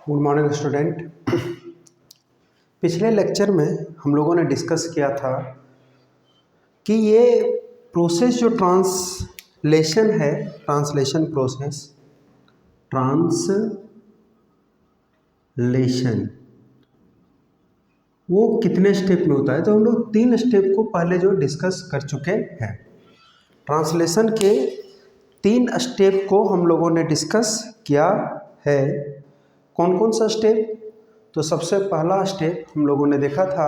Good morning student. पिछले lecture में हम लोगों ने डिस्कस किया था कि ये प्रोसेस जो ट्रांसलेशन है, ट्रांसलेशन प्रोसेस, ट्रांसलेशन वो कितने स्टेप में होता है। तो हम लोग 3 स्टेप को पहले जो डिस्कस कर चुके हैं। ट्रांसलेशन के 3 स्टेप को हम लोगों ने डिस्कस किया है। कौन कौन सा स्टेप? तो सबसे पहला स्टेप हम लोगों ने देखा था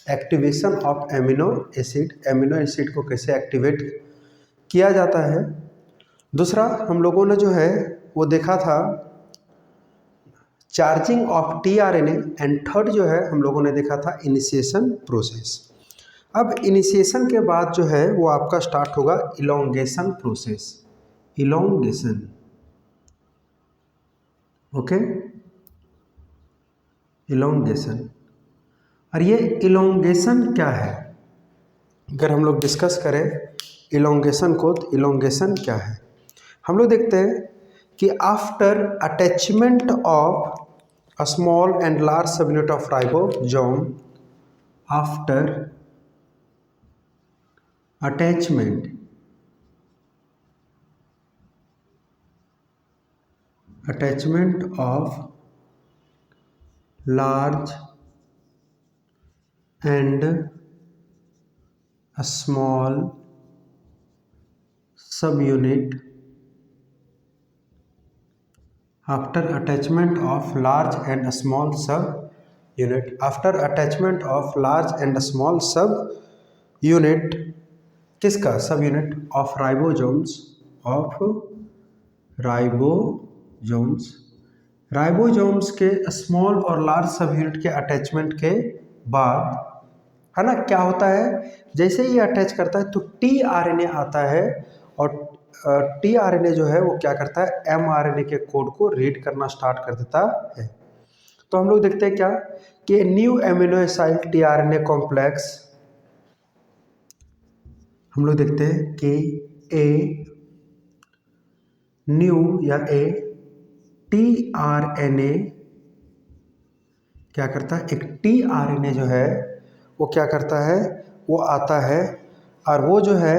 activation of amino acid, amino acid को कैसे एक्टिवेट किया जाता है। दूसरा हम लोगों ने जो है वो देखा था charging of tRNA, and third जो है हम लोगों ने देखा था इनिशिएशन प्रोसेस। अब इनिशिएशन के बाद जो है वो आपका स्टार्ट होगा elongation process, elongation. Okay, elongation. और ये इलोंगेशन क्या है, अगर हम लोग डिस्कस करें इलोंगेशन को, तो इलोंगेशन क्या है हम लोग देखते हैं कि after attachment of a small and large subunit of ribosome, after attachment of large and a small subunit, after attachment of large and a small subunit, after attachment of large and a small subunit, किसका subunit of ribosomes, of ribosomes, ribosomes के small और large sub unit के attachment के बाद है ना, क्या होता है, जैसे ही अटैच करता है तो टीआरएनए आता है, और टीआरएनए जो है वो क्या करता है, एमआरएनए के कोड को रीड करना स्टार्ट कर देता है। तो हम लोग देखते हैं क्या कि new amino acid tRNA complex, हम लोग देखते हैं कि ए न्यू या ए टीआरएनए क्या करता है, एक टीआरएनए जो है वो क्या करता है, वो आता है और वो जो है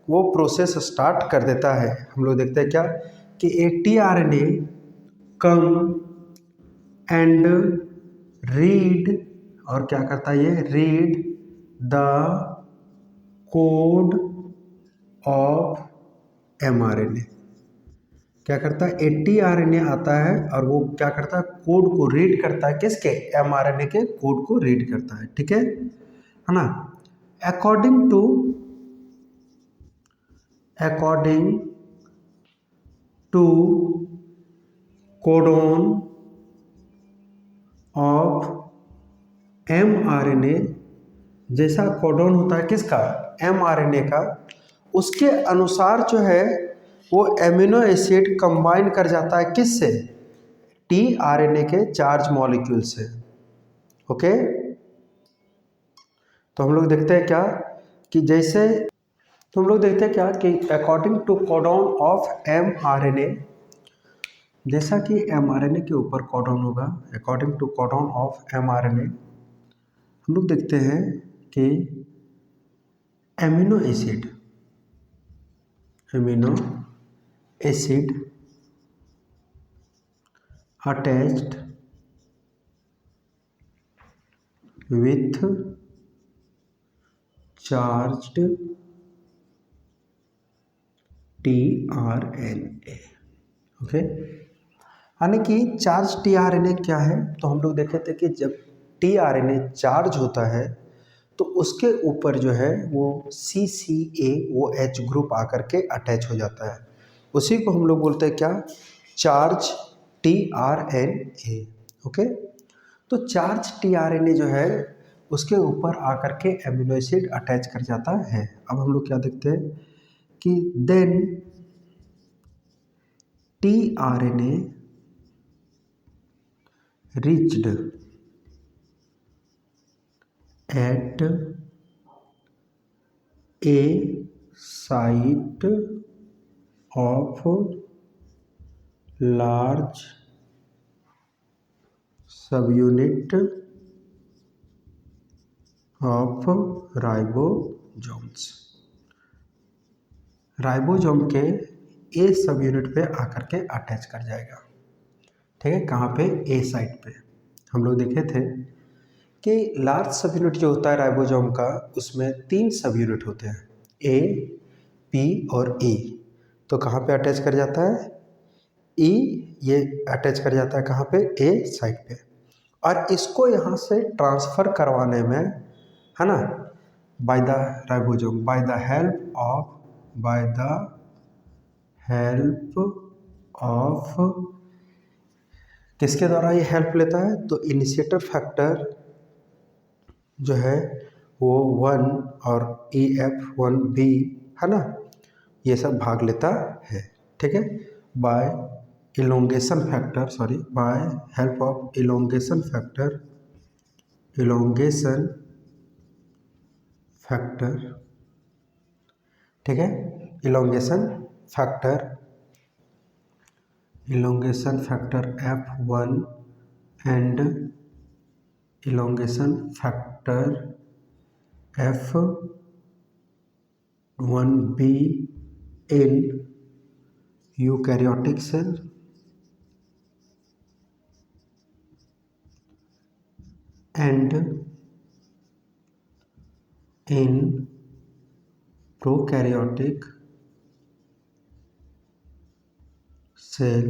वो प्रोसेस स्टार्ट कर देता है। हम लोग देखते हैं क्या कि ए टीआरएनए कम एंड रीड, और क्या करता है ये, read the code of mRNA. क्या करता है, टीआरएनए आता है और वो क्या करता है, कोड को रीड करता है, किसके, एमआरएनए के कोड को रीड करता है। ठीक है ना। According to codon of mRNA, जैसा कोडोन होता है किसका, एमआरएनए का, उसके अनुसार जो है वो एमिनो एसिड कंबाइन कर जाता है किससे, टीआरएनए के चार्ज मॉलिक्यूल से। ओके, तो हम लोग देखते हैं क्या कि जैसे, तो हम लोग देखते हैं क्या कि according to codon of mRNA, जैसा कि एमआरएनए के ऊपर कोडोन होगा, according to codon of mRNA हम लोग देखते हैं कि amino acid attached with charged tRNA. Okay, यानी कि चार्ज टीआरएनए क्या है, तो हम लोग देखे थे कि जब टीआरएनए चार्ज होता है तो उसके ऊपर जो है वो CCA वो H ग्रुप आकर के अटैच हो जाता है, उसी को हम लोग बोलते हैं क्या, चार्ज टीआरएनए। ओके, तो चार्ज टीआरएनए जो है उसके ऊपर आकर के एमिनो एसिड अटैच कर जाता है। अब हम लोग क्या देखते हैं कि then tRNA reached at a site of large सब यूनिट ऑफ राइबोसोम्स, राइबोसोम के ए सब यूनिट पे आकर के अटैच कर जाएगा। ठीक है, कहाँ पे? ए साइट पे। हम लोग देखे थे कि लार्ज सब यूनिट जो होता है राइबोसोम का, उसमें 3 सब यूनिट होते हैं, ए, पी और ई। तो कहाँ पे अटैच कर जाता है? ई, ये अटैच कर जाता है कहाँ पे? ए साइट पे। और इसको यहाँ से ट्रांसफ़र करवाने में, है ना, by the ribosome, by the help of किसके द्वारा ये हेल्प लेता है? तो इनिशिएटर फैक्टर जो है वो 1 और EF1B, है ना, ये सब भाग लेता है। ठीक है, by elongation factor, by help of elongation factor, ठीक है, elongation factor F1 and elongation factor F1B in eukaryotic cell and in prokaryotic cell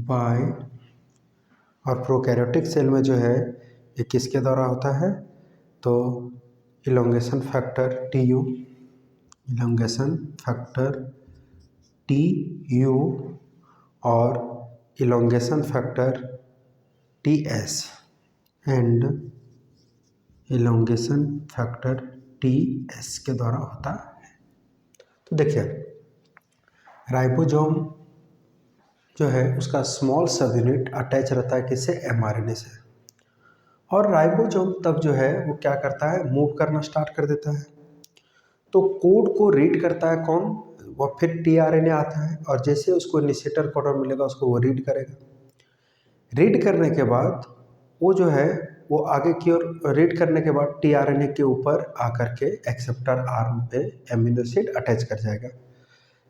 by, और प्रोकैरियोटिक सेल में जो है ये किसके द्वारा होता है? तो इलोंगेशन फैक्टर TU, और elongation factor TS and elongation factor TS के द्वारा होता है। तो देखिए, राइबोसोम जो है उसका स्मॉल सब यूनिट अटैच रहता है किससे? mRNA से। और राइबोसोम तब जो है वो क्या करता है? मूव करना स्टार्ट कर देता है। तो कोड को रीड करता है कौन? वो फिर tRNA आता है, और जैसे उसको इनिशिएटर कोडन मिलेगा उसको वो रीड करेगा। रीड करने के बाद वो जो है वो आगे की ओर, रीड करने के बाद tRNA के ऊपर आकर के एक्सेप्टर आर्म पे एमिनो एसिड अटैच कर जाएगा।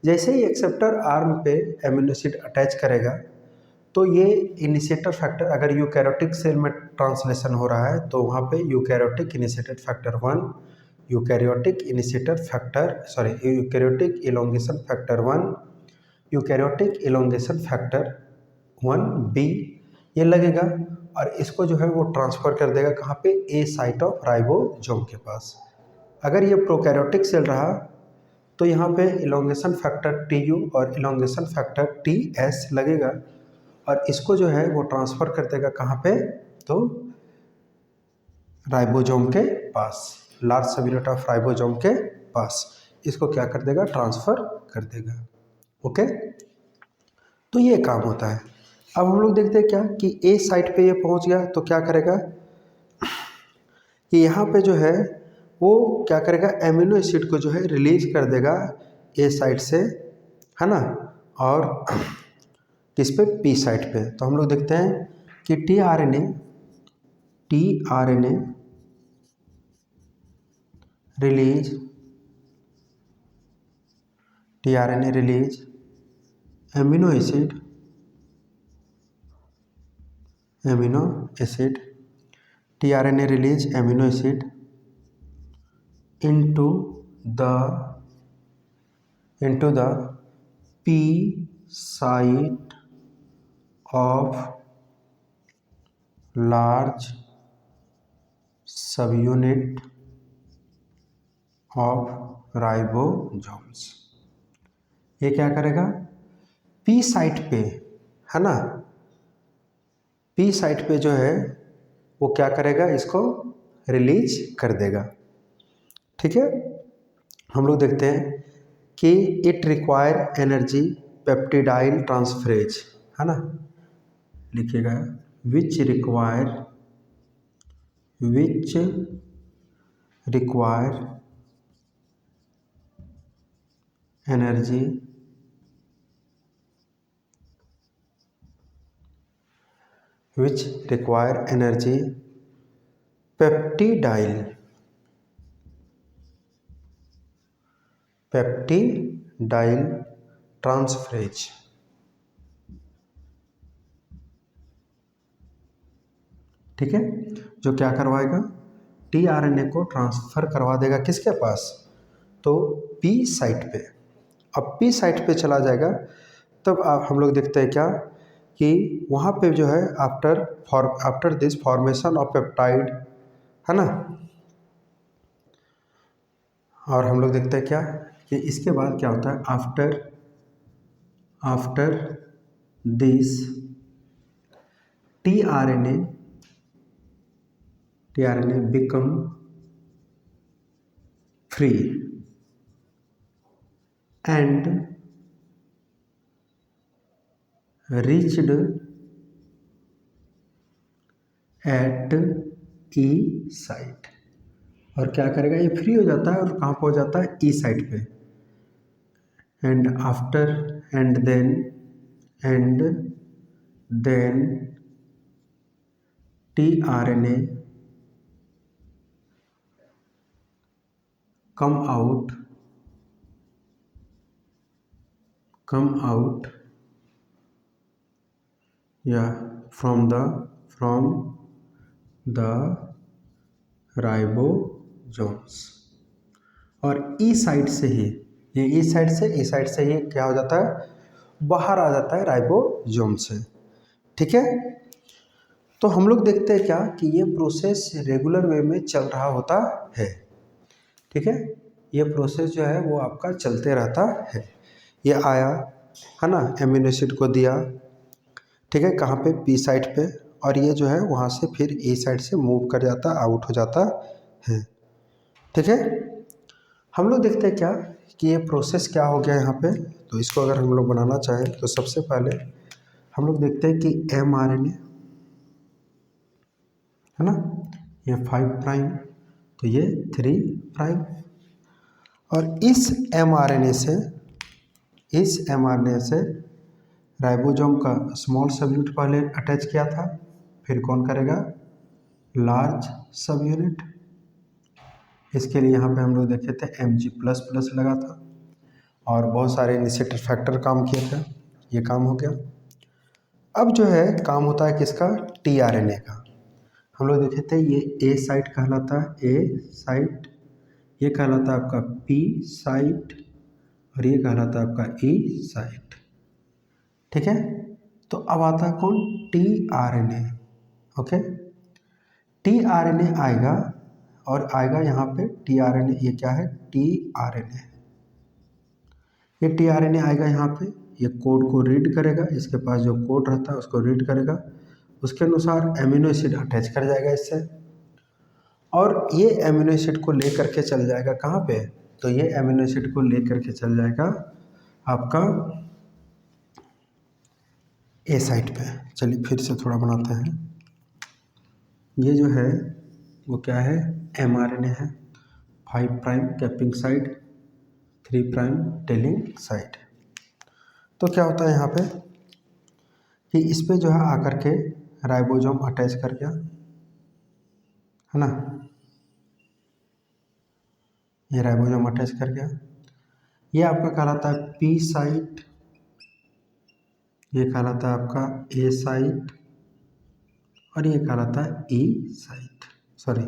जैसे ही एक्सेप्टर आर्म पे एमिनो एसिड अटैच करेगा तो ये इनिशिएटर फैक्टर, अगर यूकैरियोटिक सेल में ट्रांसलेशन हो रहा है तो वहाँ पे eukaryotic initiated factor 1, eukaryotic elongation factor 1, eukaryotic elongation factor 1B ये लगेगा, और इसको जो है वो ट्रांसफ़र कर देगा कहाँ पे? ए साइट ऑफ राइबोसोम के पास। अगर ये प्रोकैरियोटिक सेल रहा तो यहाँ पे इलोंगेशन फैक्टर TU और इलोंगेशन फैक्टर TS लगेगा, और इसको जो है वो ट्रांसफ़र कर देगा कहाँ पे? तो राइबोसोम के पास, large sub unit of ribosome के पास इसको क्या कर देगा? ट्रांसफ़र कर देगा। ओके, तो ये काम होता है। अब हम लोग देखते हैं क्या कि ए साइट पे ये पहुंच गया तो क्या करेगा कि यहाँ पे जो है वो क्या करेगा? एमिनो एसिड को जो है रिलीज कर देगा ए साइट से, है ना, और किस पे? पी साइट पे। तो हम लोग देखते हैं कि tRNA release amino acid tRNA release amino acid into the P site of large subunit of ribosomes। ये क्या करेगा? P साइट पे, है ना, P साइट पे जो है वो क्या करेगा? इसको रिलीज कर देगा। ठीक है, हम लोग देखते हैं कि it require energy peptidyl transferase, है ना, लिखिएगा which require energy which require energy, peptidyl transferase। ठीक है, जो क्या करवाएगा, टीआरएनए को ट्रांसफर करवा देगा किसके पास, तो पी साइट पे। अब पी साइट पे चला जाएगा, तब आप हम लोग देखते हैं क्या कि वहाँ पे जो है after this formation of peptide, है ना, और हम लोग देखते हैं क्या कि इसके बाद क्या होता है, after this tRNA become free and reached eight E site. और क्या करेगा, ये फ्री हो जाता है और कहाँ पे हो जाता है, ई साइट पे। And then tRNA come out from the ribosomes. और ई साइट से ही ई साइट से ही क्या हो जाता है, बाहर आ जाता है राइबोसोम से। ठीक है, तो हम लोग देखते हैं क्या कि ये प्रोसेस रेगुलर वे में चल रहा होता है। ठीक है, ये प्रोसेस जो है वो आपका चलते रहता है। ये आया, है ना, एमिनो एसिड को दिया, ठीक है, कहाँ पे, पी साइट पे, और ये जो है वहाँ से फिर ए साइड से मूव कर जाता, आउट हो जाता है। ठीक है, हम लोग देखते हैं क्या कि ये प्रोसेस क्या हो गया यहाँ पे। तो इसको अगर हम लोग बनाना चाहें तो सबसे पहले हम लोग देखते हैं कि mRNA, है ना, ये 5 प्राइम, तो ये 3 प्राइम, और इस mRNA से राइबोसोम का स्मॉल सब यूनिट पहले अटैच किया था, फिर कौन करेगा, लार्ज सब यूनिट। इसके लिए यहाँ पे हम लोग देखे थे Mg++ लगा था और बहुत सारे इनिशिएटर फैक्टर काम किए थे, ये काम हो गया। अब जो है काम होता है किसका, टीआरएनए का। हम लोग देखे थे ये ए साइट कहलाता है, ए साइट, ये कहलाता है आपका पी साइट, और ये कहलाता है आपका ई साइट। ठीक है, तो अब आता है कौन, टीआरएनए। ओके, टीआरएनए आएगा, और आएगा यहाँ पे टीआरएनए, ये क्या है, टीआरएनए, ये टीआरएनए आएगा यहाँ पे, ये कोड को रीड करेगा, इसके पास जो कोड रहता है उसको रीड करेगा, उसके अनुसार एमिनो एसिड अटैच कर जाएगा इससे, और ये एमिनो एसिड को ले करके चल जाएगा कहाँ पे, तो ये एमिनो एसिड को ले करके चल जाएगा आपका ए साइट पे। चलिए फिर से थोड़ा बनाते हैं। ये जो है वो क्या है, mRNA है, 5 prime capping side, 3 prime telling side. तो क्या होता है यहाँ पे कि इस पे जो है आकर के राइबोसोम अटैच कर गया, है ना, ये राइबोसोम अटैच कर गया, ये आपका कहलाता है पी साइट, ये कहलाता है आपका ए साइट, और ये कहलाता है ई साइट, सॉरी,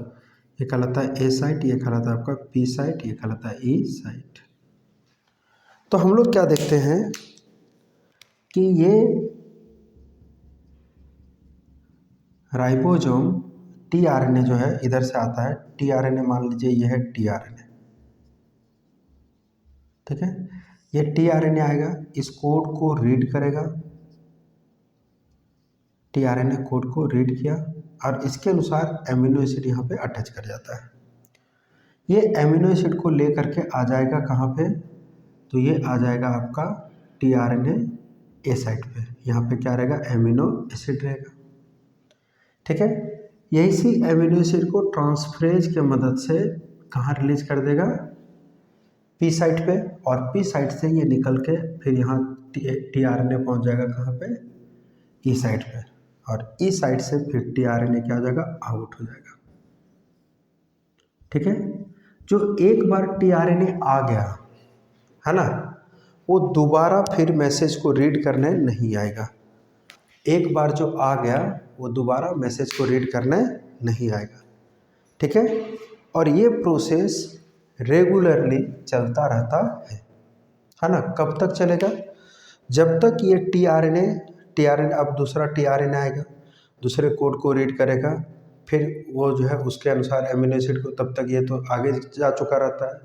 ये कहलाता है ए साइट, ये कहलाता है आपका पी साइट, ये कहलाता है ई साइट। तो हम लोग क्या देखते हैं कि ये राइबोसोम टीआरएनए जो है इधर से आता है, टीआरएनए मान लीजिए ये है टीआरएनए, ठीक है, ये टीआरएनए आएगा, इस कोड को रीड करेगा, टीआरएनए कोड को रीड किया, और इसके अनुसार एमिनो एसिड यहाँ पे अटैच कर जाता है। ये एमिनो एसिड को ले करके आ जाएगा कहाँ पे, तो ये आ जाएगा आपका टीआरएनए ए साइट पे, यहाँ पे क्या रहेगा, एमिनो एसिड रहेगा। ठीक है, यही सी एमिनो एसिड को ट्रांसफरेज के मदद से कहाँ रिलीज कर देगा, पी साइट पे, और पी साइट से ये निकल के फिर यहाँ टीआरएनए पहुँच जाएगा कहाँ पे, ई साइट पे। और ई साइड से फिर टीआरएनए क्या हो जाएगा, आउट हो जाएगा। ठीक है, जो एक बार टीआरएनए आ गया है ना, वो दोबारा फिर मैसेज को रीड करने नहीं आएगा। एक बार जो आ गया वो दोबारा मैसेज को रीड करने नहीं आएगा। ठीक है, और ये प्रोसेस रेगुलरली चलता रहता है ना। कब तक चलेगा, जब तक ये टीआरएनए अब दूसरा टीआरएनए आएगा, दूसरे कोड को रीड करेगा, फिर वो जो है उसके अनुसार एमिनो एसिड को, तब तक ये तो आगे जा चुका रहता है,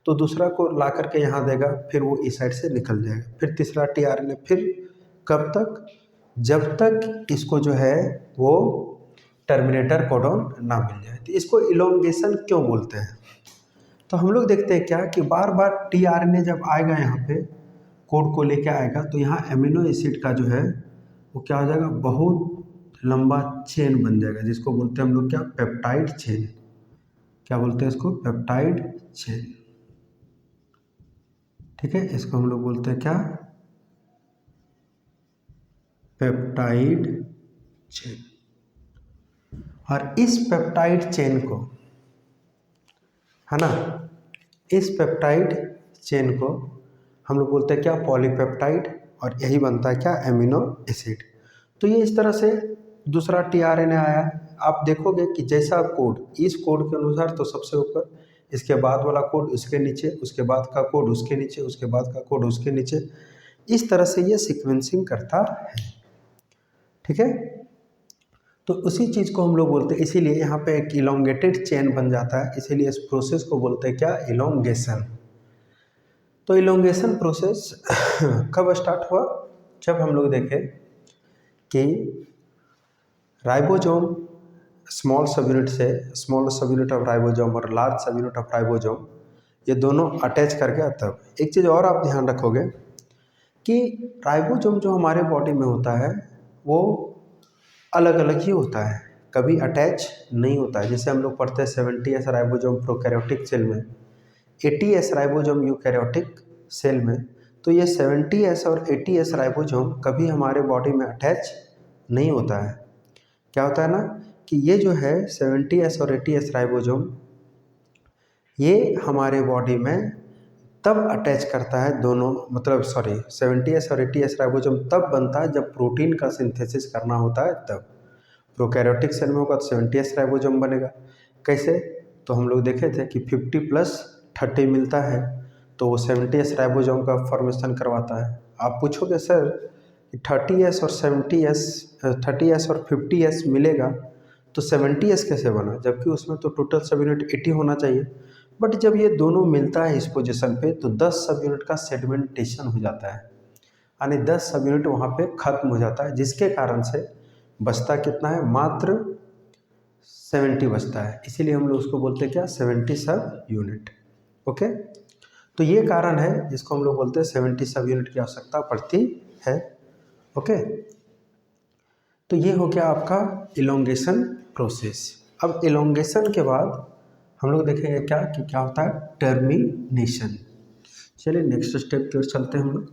तो दूसरा को ला करके यहाँ देगा, फिर वो इस साइड से निकल जाएगा, फिर तीसरा टीआरएनए, फिर कब तक, जब तक इसको जो है वो टर्मिनेटर कोडॉन ना मिल जाए। तो इसको इलोंगेशन क्यों बोलते हैं, तो हम लोग देखते हैं क्या कि बार बार टीआरएनए जब आएगा यहाँ पे कोड को लेके आएगा, तो यहाँ एमिनो एसिड का जो है वो क्या हो जाएगा, बहुत लंबा चेन बन जाएगा, जिसको बोलते हैं हम लोग क्या, पेप्टाइड चेन। क्या बोलते हैं इसको, पेप्टाइड चेन। ठीक है, इसको हम लोग बोलते हैं क्या, पेप्टाइड चेन। और इस पेप्टाइड चेन को, है ना, इस पेप्टाइड चेन को हम लोग बोलते हैं क्या, पॉलीपेप्टाइड, और यही बनता है क्या, एमिनो एसिड। तो ये इस तरह से दूसरा टीआरएनए आया, आप देखोगे कि जैसा कोड, इस कोड के अनुसार तो सबसे ऊपर, इसके बाद वाला कोड उसके नीचे, उसके बाद का कोड उसके नीचे, उसके बाद का कोड उसके नीचे, इस तरह से ये सीक्वेंसिंग करता है। ठीक है, तो उसी चीज़ को हम लोग बोलते हैं, इसीलिए यहाँ पे एक इलोंगेटेड चेन बन जाता है, इसीलिए इस प्रोसेस को बोलते हैं क्या, इलोंगेशन। तो इलोंगेशन प्रोसेस कब स्टार्ट हुआ, जब हम लोग देखें कि राइबोसोम स्मॉल सब यूनिट से, small sub unit of ribosome और large sub unit of ribosome, ये दोनों अटैच कर गया। तब एक चीज़ और आप ध्यान रखोगे कि राइबोसोम जो हमारे बॉडी में होता है वो अलग अलग ही होता है, कभी अटैच नहीं होता है। जैसे हम लोग पढ़ते हैं 70S राइबोसोम प्रोकैरियोटिक सेल में, 80S राइबोसोम यूकैरियोटिक सेल में, तो ये 70S और 80S राइबोसोम कभी हमारे बॉडी में अटैच नहीं होता है। क्या होता है ना कि ये जो है 70S और 80S राइबोसोम, ये हमारे बॉडी में तब अटैच करता है दोनों, मतलब 70S और 80S राइबोसोम तब बनता है जब प्रोटीन का सिंथेसिस करना होता है तब। प्रोकैरियोटिक सेल में होगा तो 70S राइबोसोम बनेगा। कैसे, तो हम लोग देखे थे कि 50+30 मिलता है, तो वो 70S राइबोसोम का फॉर्मेशन करवाता है। आप पूछोगे सर कि 30S और 70S, 30S और 50S मिलेगा तो 70S कैसे बना, जबकि उसमें तो टोटल सब यूनिट 80 होना चाहिए। बट जब ये दोनों मिलता है इस पोजीशन पे तो 10 सब यूनिट का सेडिमेंटेशन हो जाता है, यानी 10 सब यूनिट वहाँ पे खत्म हो जाता है, जिसके कारण से बचता कितना है, मात्र 70 बचता है। इसीलिए हम लोग उसको बोलते हैं क्या, 70 सब यूनिट। ओके, तो ये कारण है जिसको हम लोग बोलते हैं 70 सब यूनिट की आवश्यकता पड़ती है। ओके, तो ये हो गया आपका इलोंगेशन प्रोसेस। अब इलोंगेशन के बाद हम लोग देखेंगे क्या कि क्या होता है, टर्मिनेशन। चलिए नेक्स्ट स्टेप की ओर चलते हैं हम लोग।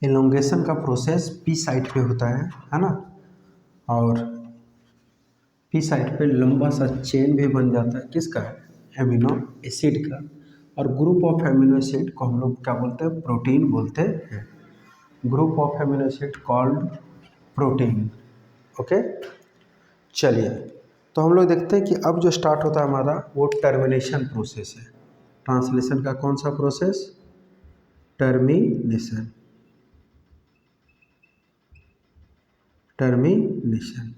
इलोंगेशन का प्रोसेस पी साइट पे होता है ना, और पी साइट पे लंबा सा चेन भी बन जाता है, किसका, एमिनो एसिड का, और ग्रुप ऑफ एमिनो एसिड को हम लोग क्या बोलते हैं, प्रोटीन बोलते हैं। Group of amino acid called protein. Okay, चलिए तो हम लोग देखते हैं कि अब जो स्टार्ट होता है हमारा वो टर्मिनेशन प्रोसेस है। ट्रांसलेशन का कौन सा प्रोसेस, टर्मिनेशन। टर्मिनेशन,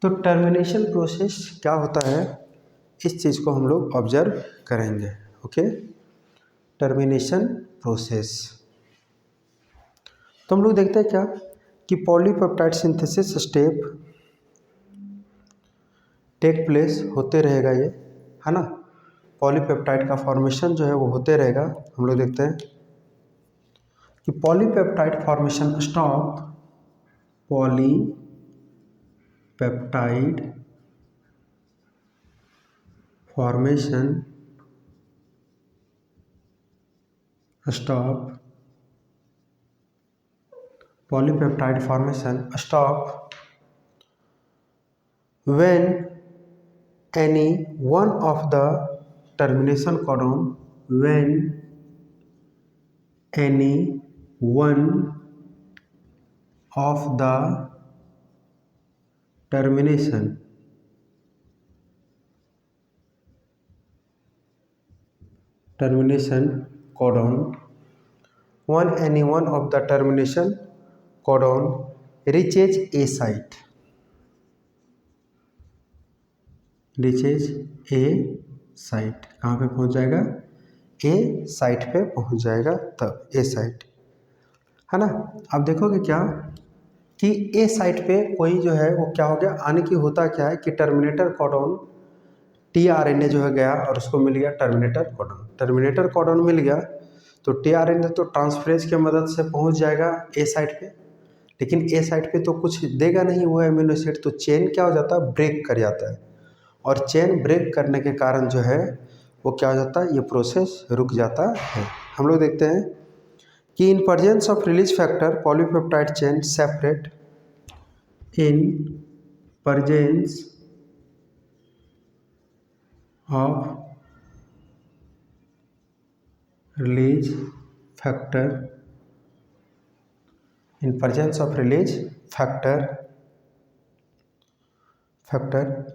तो टर्मिनेशन प्रोसेस क्या होता है, इस चीज़ को हम लोग ऑब्जर्व करेंगे। ओके, टर्मिनेशन प्रोसेस, तो हम लोग देखते हैं क्या कि polypeptide synthesis step take place होते रहेगा, ये है ना, पॉलीपेप्टाइड का फॉर्मेशन जो है वो होते रहेगा। हम लोग देखते हैं कि polypeptide formation stop, polypeptide formation stop polypeptide formation, stop when any one of the termination codon, when any one of the termination codon, when any one of the termination codon reaches a site, कहाँ पे पहुंच जाएगा, ए site पे पहुंच जाएगा, तब ए site, है ना। अब देखोगे क्या कि ए साइट पे कोई जो है वो क्या हो गया, आने की होता क्या है कि टर्मिनेटर कॉडन टीआरएनए जो है गया और उसको मिल गया टर्मिनेटर कॉडन मिल गया, तो टीआरएनए तो ट्रांसफरेज की मदद से पहुंच जाएगा ए साइट पे, लेकिन ए साइट पे तो कुछ देगा नहीं वो एमिनो एसिड, तो चेन क्या हो जाता है, ब्रेक कर जाता है, और चेन ब्रेक करने के कारण जो है वो क्या हो जाता है, ये प्रोसेस रुक जाता है। हम लोग देखते हैं कि in presence of release factor polypeptide chain separate, in presence of release factor, in presence of release factor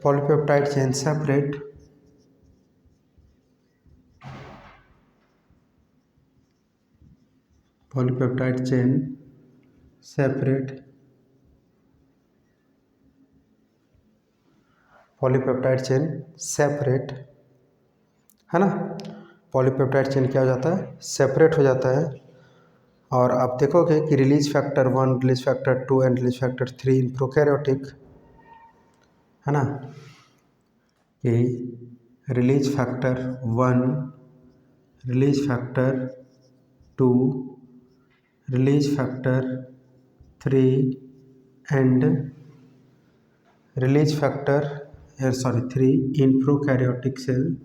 polypeptide chain separate, polypeptide chain separate, polypeptide chain separate, है ना। पॉलीपेप्टाइड चेन क्या हो जाता है, सेपरेट हो जाता है, और आप देखोगे कि release factor 1, release factor 2 and release factor 3 in prokaryotic, है ना, कि release factor 1, release factor 2, release factor 3 and release factor 3 in prokaryotic cell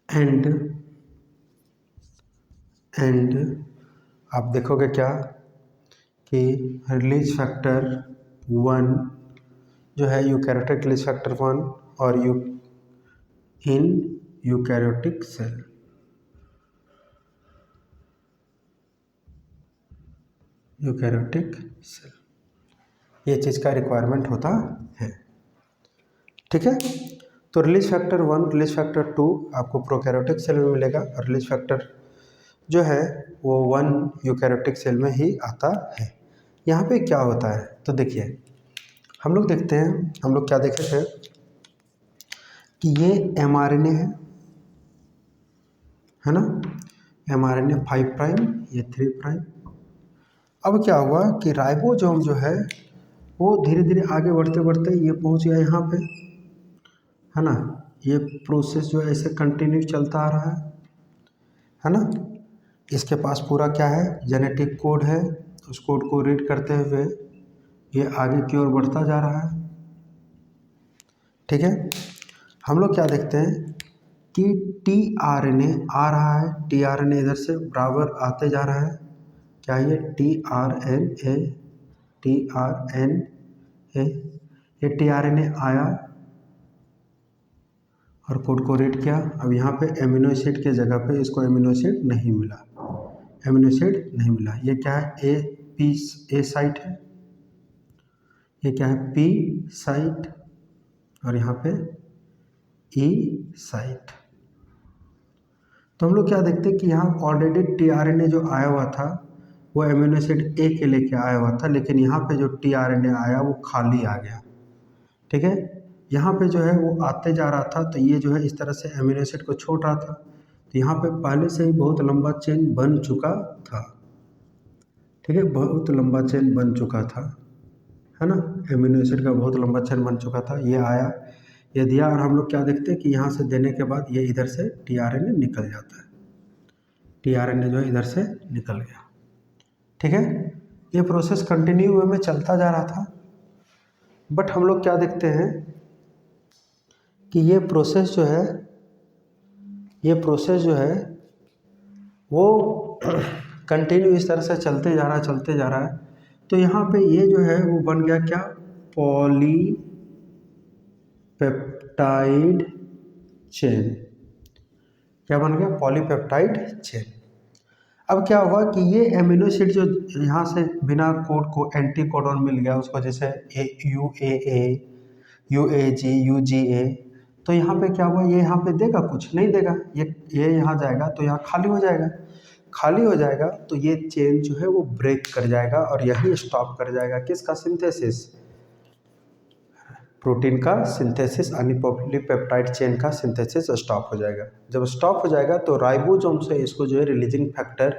and आप देखोगे क्या कि रिलीज फैक्टर 1 जो है यूकैरियोटिक रिलीज फैक्टर 1 और इन यूकैरियोटिक सेल, ये चीज़ का रिक्वायरमेंट होता है, ठीक है। तो रिलीज फैक्टर 1, रिलीज फैक्टर 2 आपको प्रोकैरियोटिक सेल में मिलेगा, और रिलीज फैक्टर जो है वो 1 यूकैरियोटिक सेल में ही आता है। यहाँ पे क्या होता है, तो देखिए हम लोग देखते हैं, हम लोग क्या देखे थे कि ये mRNA है ना, mRNA 5 प्राइम, ये 3 प्राइम। अब क्या हुआ कि राइबोसोम जो है वो धीरे धीरे आगे बढ़ते बढ़ते ये पहुँच गया यहाँ पे, है ना। ये प्रोसेस जो है ऐसे कंटिन्यू चलता आ रहा है ना। इसके पास पूरा क्या है, जेनेटिक कोड है, उस कोड को रीड करते हुए ये आगे की ओर बढ़ता जा रहा है, ठीक है। हम लोग क्या देखते हैं कि टीआरएनए आ रहा है, टीआरएनए इधर से बराबर आते जा रहा है, क्या ये टीआरएनए, ये टीआरएनए आया और कोड को रीड किया। अब यहाँ पे एमिनो एसिड के जगह पे इसको एमिनो एसिड नहीं मिला, ये क्या है, ए साइट है, ये क्या है, पी साइट, और यहाँ पे ई साइट। तो हम लोग क्या देखते हैं कि यहाँ ऑलरेडी टीआरएनए जो आया हुआ था वो एमिनो एसिड ए के लेके आया हुआ था, लेकिन यहाँ पे जो टीआरएनए आया वो खाली आ गया, ठीक है। यहाँ पे जो है वो आते जा रहा था, तो ये जो है इस तरह से एमिनो एसिड को छोड़ रहा था, तो यहाँ पे पहले से ही बहुत लंबा चेन बन चुका था, ठीक है, बहुत लंबा चेन बन चुका था, है ना। एमिनो एसिड का बहुत लंबा चेन बन चुका था, ये आया, ये दिया, और हम लोग क्या देखते हैं कि यहाँ से देने के बाद ये इधर से टीआरएनए निकल जाता है, टीआरएनए जो है इधर से निकल गया, ठीक है। ये प्रोसेस कंटिन्यू वे में चलता जा रहा था, बट हम लोग क्या देखते हैं कि ये प्रोसेस जो है वो कंटिन्यू इस तरह से चलते जा रहा है। तो यहाँ पे ये जो है वो बन गया क्या, पॉलीपेप्टाइड चेन। क्या बन गया, पॉलीपेप्टाइड चेन। अब क्या हुआ कि ये एमिनो एसिड जो यहाँ से बिना कोड को एंटी कोडॉन मिल गया उसको, जैसे UAA, UAG, UGA, तो यहाँ पे क्या हुआ, ये यहाँ पे देगा, कुछ नहीं देगा, ये यहाँ जाएगा तो यहाँ खाली हो जाएगा, तो ये चेन जो है वो ब्रेक कर जाएगा और यही स्टॉप कर जाएगा किसका सिंथेसिस, प्रोटीन का सिंथेसिस, यानी पॉलीपेप्टाइड चेन का सिंथेसिस स्टॉप हो जाएगा। जब स्टॉप हो जाएगा तो राइबोसोम से इसको जो है रिलीजिंग फैक्टर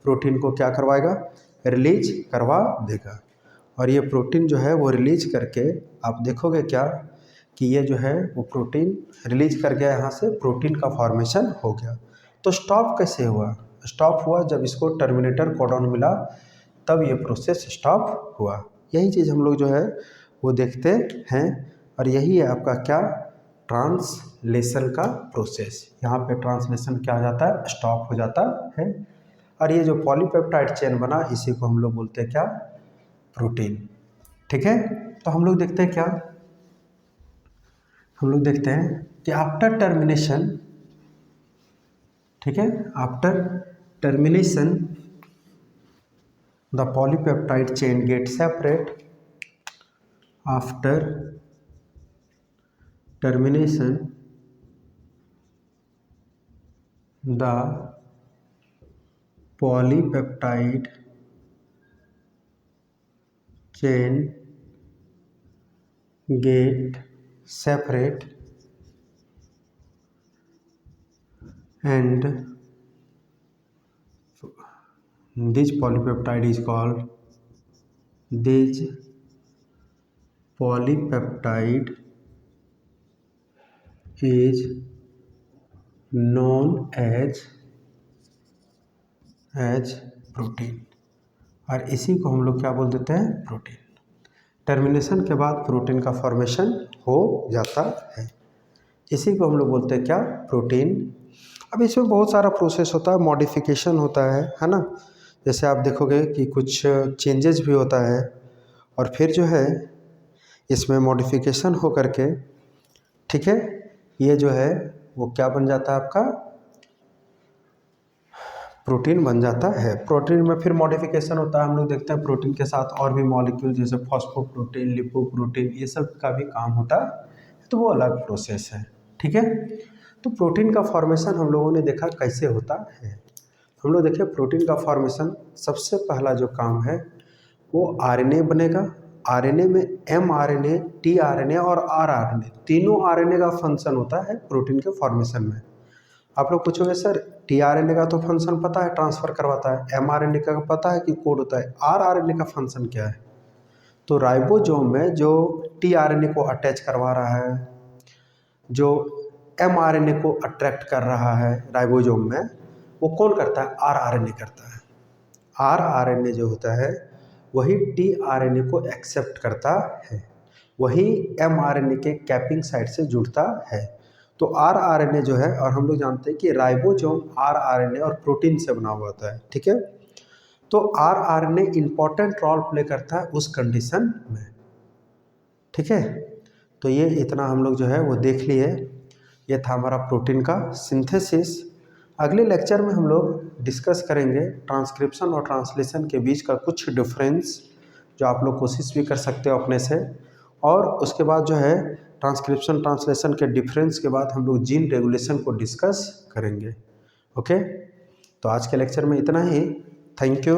प्रोटीन को क्या करवाएगा, रिलीज करवा देगा। और ये प्रोटीन जो है वो रिलीज करके आप देखोगे क्या कि ये जो है वो प्रोटीन रिलीज कर गया, यहाँ से प्रोटीन का फॉर्मेशन हो गया। तो स्टॉप कैसे हुआ, स्टॉप हुआ जब इसको टर्मिनेटर कोडॉन मिला, तब ये प्रोसेस स्टॉप हुआ। यही चीज़ हम लोग जो है वो देखते हैं, और यही है आपका क्या, ट्रांसलेशन का प्रोसेस। यहाँ पे ट्रांसलेशन क्या हो जाता है, स्टॉप हो जाता है। और ये जो पॉलीपेप्टाइड चेन बना, इसी को हम लोग बोलते हैं क्या, प्रोटीन। ठीक है, तो हम लोग देखते हैं क्या, हम लोग देखते हैं कि आफ्टर टर्मिनेशन, ठीक है, after termination the polypeptide chain gate separate, after termination the polypeptide chain get separate and this polypeptide is called, this polypeptide is known as protein, और इसी को हम लोग क्या बोल देते हैं, प्रोटीन। टर्मिनेशन के बाद प्रोटीन का फॉर्मेशन हो जाता है, इसी को हम लोग बोलते हैं क्या, प्रोटीन। अब इसमें बहुत सारा प्रोसेस होता है, मॉडिफिकेशन होता है ना। जैसे आप देखोगे कि कुछ चेंजेस भी होता है, और फिर जो है इसमें मॉडिफिकेशन हो करके, ठीक है, ये जो है वो क्या बन जाता है, आपका प्रोटीन बन जाता है। प्रोटीन में फिर मॉडिफिकेशन होता है, हम लोग देखते हैं प्रोटीन के साथ और भी मॉलिक्यूल, जैसे फॉस्फोप्रोटीन, लिपोप्रोटीन, ये सब का भी काम होता है, तो वो अलग प्रोसेस है। ठीक है, तो प्रोटीन का फॉर्मेशन हम लोगों ने देखा कैसे होता है। हम लोग देखें प्रोटीन का फॉर्मेशन, सबसे पहला जो काम है वो आरएनए बनेगा। आरएनए में mRNA, tRNA और rRNA, तीनों आरएनए का फंक्शन होता है प्रोटीन के फॉर्मेशन में। आप लोग पूछोगे सर tRNA का तो फंक्शन पता है, ट्रांसफ़र करवाता है, mRNA का पता है कि कोड होता है, rRNA का फंक्शन क्या है। तो राइबोसोम में जो tRNA को अटैच करवा रहा है, जो mRNA को अट्रैक्ट कर रहा है राइबोसोम में, वो कौन करता है, rRNA करता है। rRNA जो होता है वही tRNA को एक्सेप्ट करता है, वही mRNA के कैपिंग साइट से जुड़ता है। तो rRNA जो है, और हम लोग जानते हैं कि राइबोसोम rRNA और प्रोटीन से बना हुआ होता है। ठीक है, तो rRNA इम्पॉर्टेंट रोल प्ले करता है उस कंडीशन में। ठीक है, तो ये इतना हम लोग जो है वो देख लिए, ये था हमारा प्रोटीन का सिंथेसिस। अगले लेक्चर में हम लोग डिस्कस करेंगे ट्रांसक्रिप्शन और ट्रांसलेशन के बीच का कुछ डिफरेंस, जो आप लोग कोशिश भी कर सकते हो अपने से। और उसके बाद जो है ट्रांसक्रिप्शन ट्रांसलेशन के डिफरेंस के बाद हम लोग जीन रेगुलेशन को डिस्कस करेंगे। ओके, तो आज के लेक्चर में इतना ही। Thank you.